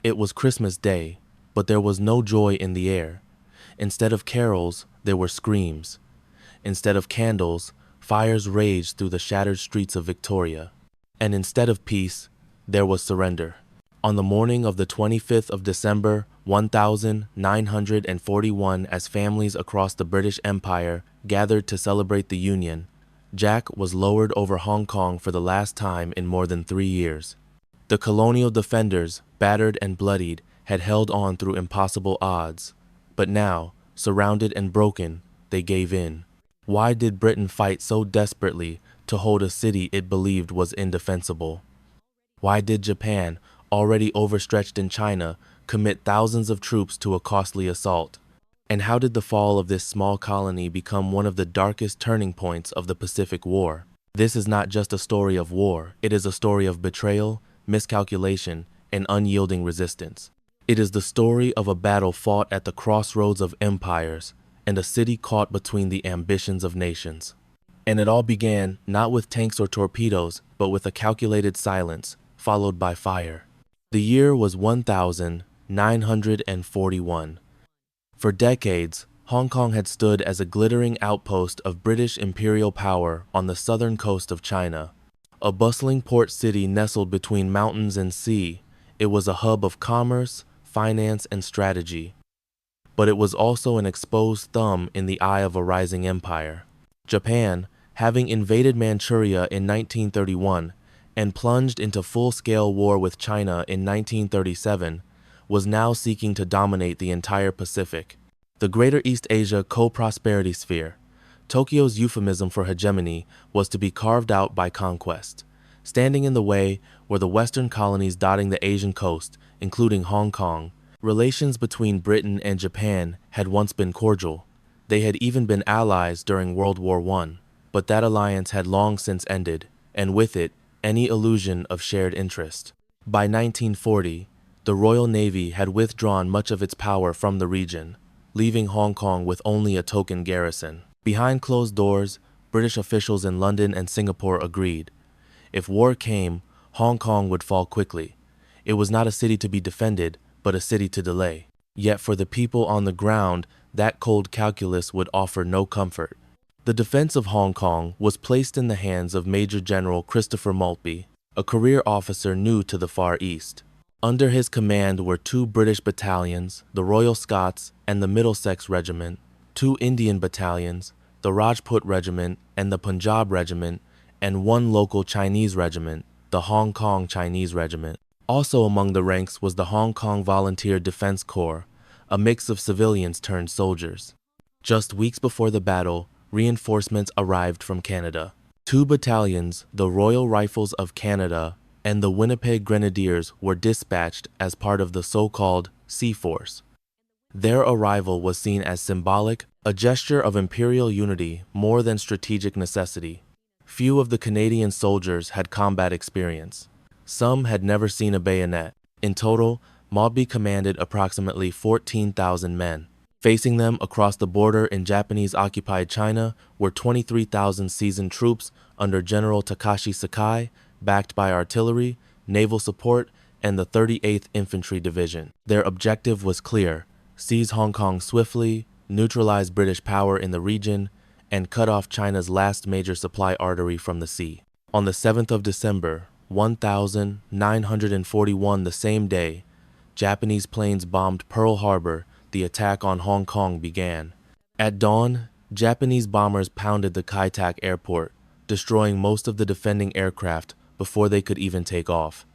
It was Christmas Day, but there was no joy in the air. Instead of carols, there were screams. Instead of candles, fires raged through the shattered streets of Victoria. And instead of peace, there was surrender. On the morning of the 25th of December, 1941, as families across the British Empire gathered to celebrate the Union, Jack was lowered over Hong Kong for the last time in more than 3 years. The colonial defenders, battered and bloodied, had held on through impossible odds. But now, surrounded and broken, they gave in. Why did Britain fight so desperately to hold a city it believed was indefensible? Why did Japan, already overstretched in China, commit thousands of troops to a costly assault? And how did the fall of this small colony become one of the darkest turning points of the Pacific War? This is not just a story of war, it is a story of betrayal, miscalculation, and unyielding resistance. It is the story of a battle fought at the crossroads of empires and a city caught between the ambitions of nations. And it all began not with tanks or torpedoes, but with a calculated silence, followed by fire. The year was 1941. For decades, Hong Kong had stood as a glittering outpost of British imperial power on the southern coast of China. A bustling port city nestled between mountains and sea, it was a hub of commerce, finance, and strategy. But it was also an exposed thumb in the eye of a rising empire. Japan, having invaded Manchuria in 1931 and plunged into full-scale war with China in 1937, was now seeking to dominate the entire Pacific. The Greater East Asia co-prosperity sphere, Tokyo's euphemism for hegemony, was to be carved out by conquest. Standing in the way were the Western colonies dotting the Asian coast, including Hong Kong. Relations between Britain and Japan had once been cordial. They had even been allies during World War I, but that alliance had long since ended, and with it, any illusion of shared interest. By 1940, the Royal Navy had withdrawn much of its power from the region, leaving Hong Kong with only a token garrison. Behind closed doors, British officials in London and Singapore agreed. If war came, Hong Kong would fall quickly. It was not a city to be defended, but a city to delay. Yet for the people on the ground, that cold calculus would offer no comfort. The defense of Hong Kong was placed in the hands of Major General Christopher Maltby, a career officer new to the Far East. Under his command were 2 British battalions, the Royal Scots and the Middlesex Regiment, 2 Indian battalions, the Rajput Regiment and the Punjab Regiment, and 1 local Chinese regiment, the Hong Kong Chinese Regiment. Also among the ranks was the Hong Kong Volunteer Defense Corps, a mix of civilians turned soldiers. Just weeks before the battle, reinforcements arrived from Canada. 2 battalions, the Royal Rifles of Canada and the Winnipeg Grenadiers, were dispatched as part of the so-called Sea Force. Their arrival was seen as symbolic, a gesture of imperial unity more than strategic necessity. Few of the Canadian soldiers had combat experience. Some had never seen a bayonet. In total, Maltby commanded approximately 14,000 men. Facing them across the border in Japanese-occupied China were 23,000 seasoned troops under General Takashi Sakai, backed by artillery, naval support, and the 38th Infantry Division. Their objective was clear: seize Hong Kong swiftly, neutralize British power in the region, and cut off China's last major supply artery from the sea. On the 7th of December, 1941, the same day, Japanese planes bombed Pearl Harbor. The attack on Hong Kong began. At dawn, Japanese bombers pounded the Kai Tak airport, destroying most of the defending aircraft before they could even take off.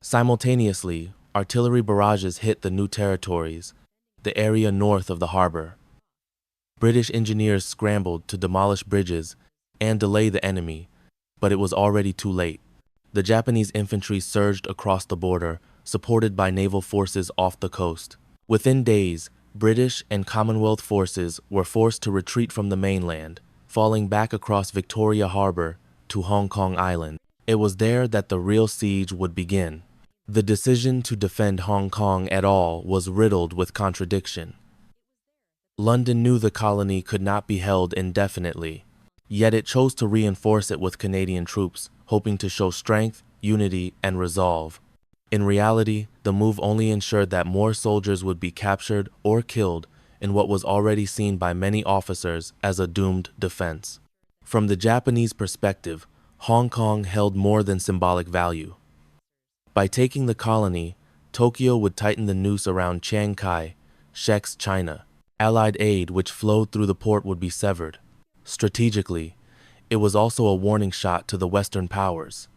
Simultaneously, artillery barrages hit the New Territories, the area north of the harbor. British engineers scrambled to demolish bridges and delay the enemy, but it was already too late. The Japanese infantry surged across the border, supported by naval forces off the coast. Within days, British and Commonwealth forces were forced to retreat from the mainland, falling back across Victoria Harbor to Hong Kong Island. It was there that the real siege would begin. The decision to defend Hong Kong at all was riddled with contradiction. London knew the colony could not be held indefinitely, yet it chose to reinforce it with Canadian troops, hoping to show strength, unity, and resolve. In reality, the move only ensured that more soldiers would be captured or killed in what was already seen by many officers as a doomed defense. From the Japanese perspective, Hong Kong held more than symbolic value. By taking the colony, Tokyo would tighten the noose around Chiang Kai-shek's China. Allied aid which flowed through the port would be severed. Strategically, it was also a warning shot to the Western powers.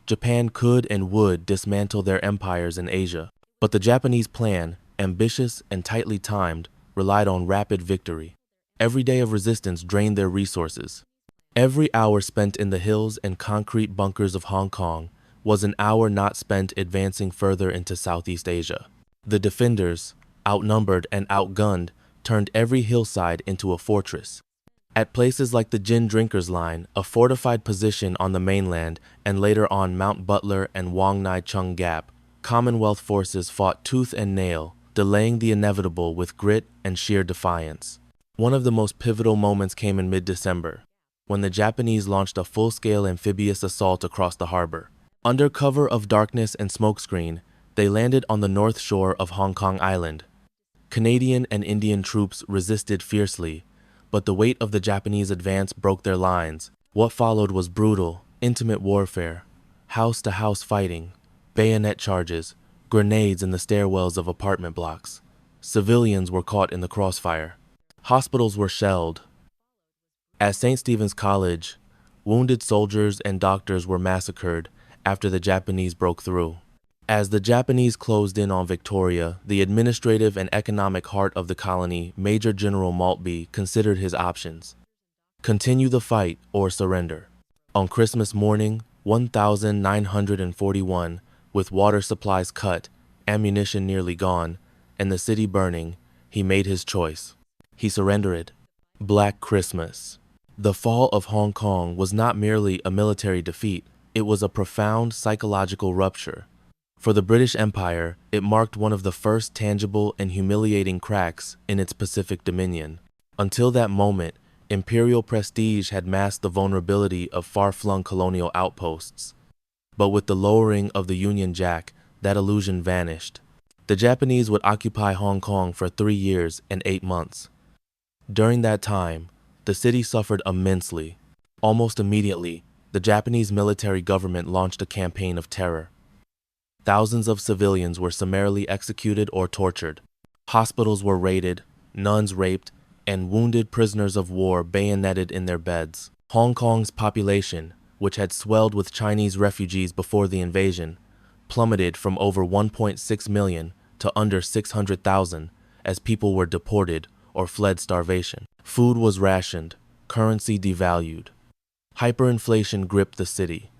Japan could and would dismantle their empires in Asia, but the Japanese plan, ambitious and tightly timed, relied on rapid victory. Every day of resistance drained their resources. Every hour spent in the hills and concrete bunkers of Hong Kong was an hour not spent advancing further into Southeast Asia. The defenders, outnumbered and outgunned, turned every hillside into a fortress. At places like the Gin Drinkers Line, a fortified position on the mainland, and later on Mount Butler and Wong Nai Chung Gap, Commonwealth forces fought tooth and nail, delaying the inevitable with grit and sheer defiance. One of the most pivotal moments came in mid-December, when the Japanese launched a full-scale amphibious assault across the harbor. Under cover of darkness and smokescreen, they landed on the north shore of Hong Kong Island. Canadian and Indian troops resisted fiercely, but the weight of the Japanese advance broke their lines. What followed was brutal, intimate warfare, house-to-house fighting, bayonet charges, grenades in the stairwells of apartment blocks. Civilians were caught in the crossfire. Hospitals were shelled. At St. Stephen's College, wounded soldiers and doctors were massacred after the Japanese broke through. As the Japanese closed in on Victoria, the administrative and economic heart of the colony, Major General Maltby considered his options: continue the fight or surrender. On Christmas morning, 1941, with water supplies cut, ammunition nearly gone, and the city burning, he made his choice. He surrendered. Black Christmas. The fall of Hong Kong was not merely a military defeat, it was a profound psychological rupture. For the British Empire, it marked one of the first tangible and humiliating cracks in its Pacific dominion. Until that moment, imperial prestige had masked the vulnerability of far-flung colonial outposts. But with the lowering of the Union Jack, that illusion vanished. The Japanese would occupy Hong Kong for 3 years and 8 months. During that time, the city suffered immensely. Almost immediately, the Japanese military government launched a campaign of terror. Thousands of civilians were summarily executed or tortured. Hospitals were raided, nuns raped, and wounded prisoners of war bayoneted in their beds. Hong Kong's population, which had swelled with Chinese refugees before the invasion, plummeted from over 1.6 million to under 600,000 as people were deported or fled starvation. Food was rationed, currency devalued. Hyperinflation gripped the city.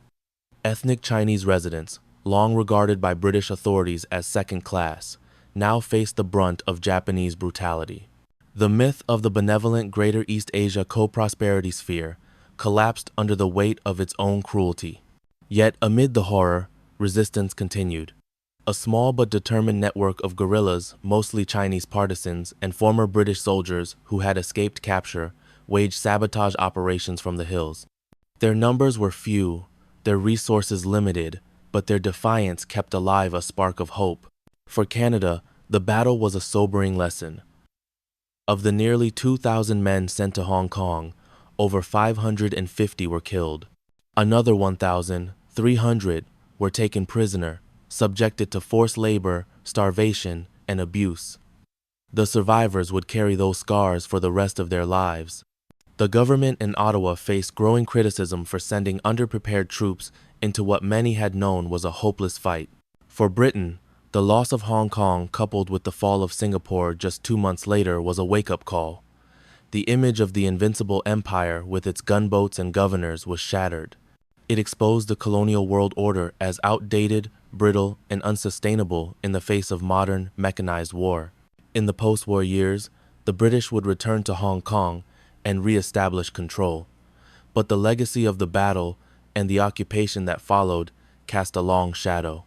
Ethnic Chinese residents, long regarded by British authorities as second class, now faced the brunt of Japanese brutality. The myth of the benevolent Greater East Asia co-prosperity sphere collapsed under the weight of its own cruelty. Yet amid the horror, resistance continued. A small but determined network of guerrillas, mostly Chinese partisans and former British soldiers who had escaped capture, waged sabotage operations from the hills. Their numbers were few, their resources limited, but their defiance kept alive a spark of hope. For Canada, the battle was a sobering lesson. Of the nearly 2,000 men sent to Hong Kong, over 550 were killed. Another 1,300 were taken prisoner, subjected to forced labor, starvation, and abuse. The survivors would carry those scars for the rest of their lives. The government in Ottawa faced growing criticism for sending underprepared troops into what many had known was a hopeless fight. For Britain, the loss of Hong Kong coupled with the fall of Singapore just 2 months later was a wake-up call. The image of the invincible empire with its gunboats and governors was shattered. It exposed the colonial world order as outdated, brittle, and unsustainable in the face of modern, mechanized war. In the post-war years, the British would return to Hong Kong and re-establish control. But the legacy of the battle and the occupation that followed cast a long shadow.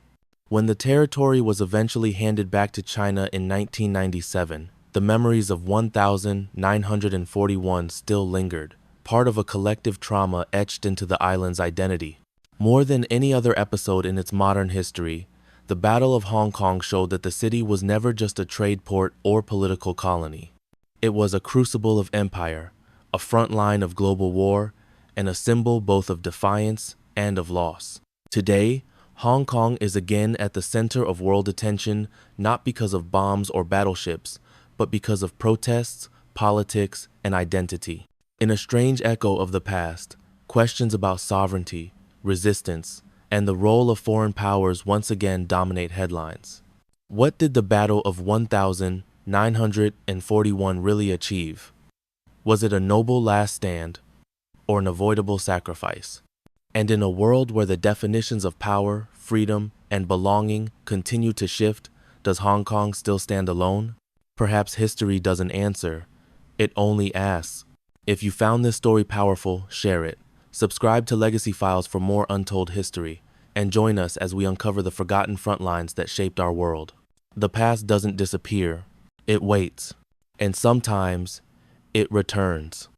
When the territory was eventually handed back to China in 1997, the memories of 1941 still lingered, part of a collective trauma etched into the island's identity. More than any other episode in its modern history, The Battle of Hong Kong showed that the city was never just a trade port or political colony. It was a crucible of empire, a front line of global war, and a symbol both of defiance and of loss. Today, Hong Kong is again at the center of world attention, not because of bombs or battleships, but because of protests, politics, and identity. In a strange echo of the past, questions about sovereignty, resistance, and the role of foreign powers once again dominate headlines. What did the Battle of 1941 really achieve? Was it a noble last stand, or an avoidable sacrifice? And in a world where the definitions of power, freedom, and belonging continue to shift, does Hong Kong still stand alone? Perhaps history doesn't answer, it only asks. If you found this story powerful, share it. Subscribe to Legacy Files for more untold history, and join us as we uncover the forgotten front lines that shaped our world. The past doesn't disappear, it waits, and sometimes it returns.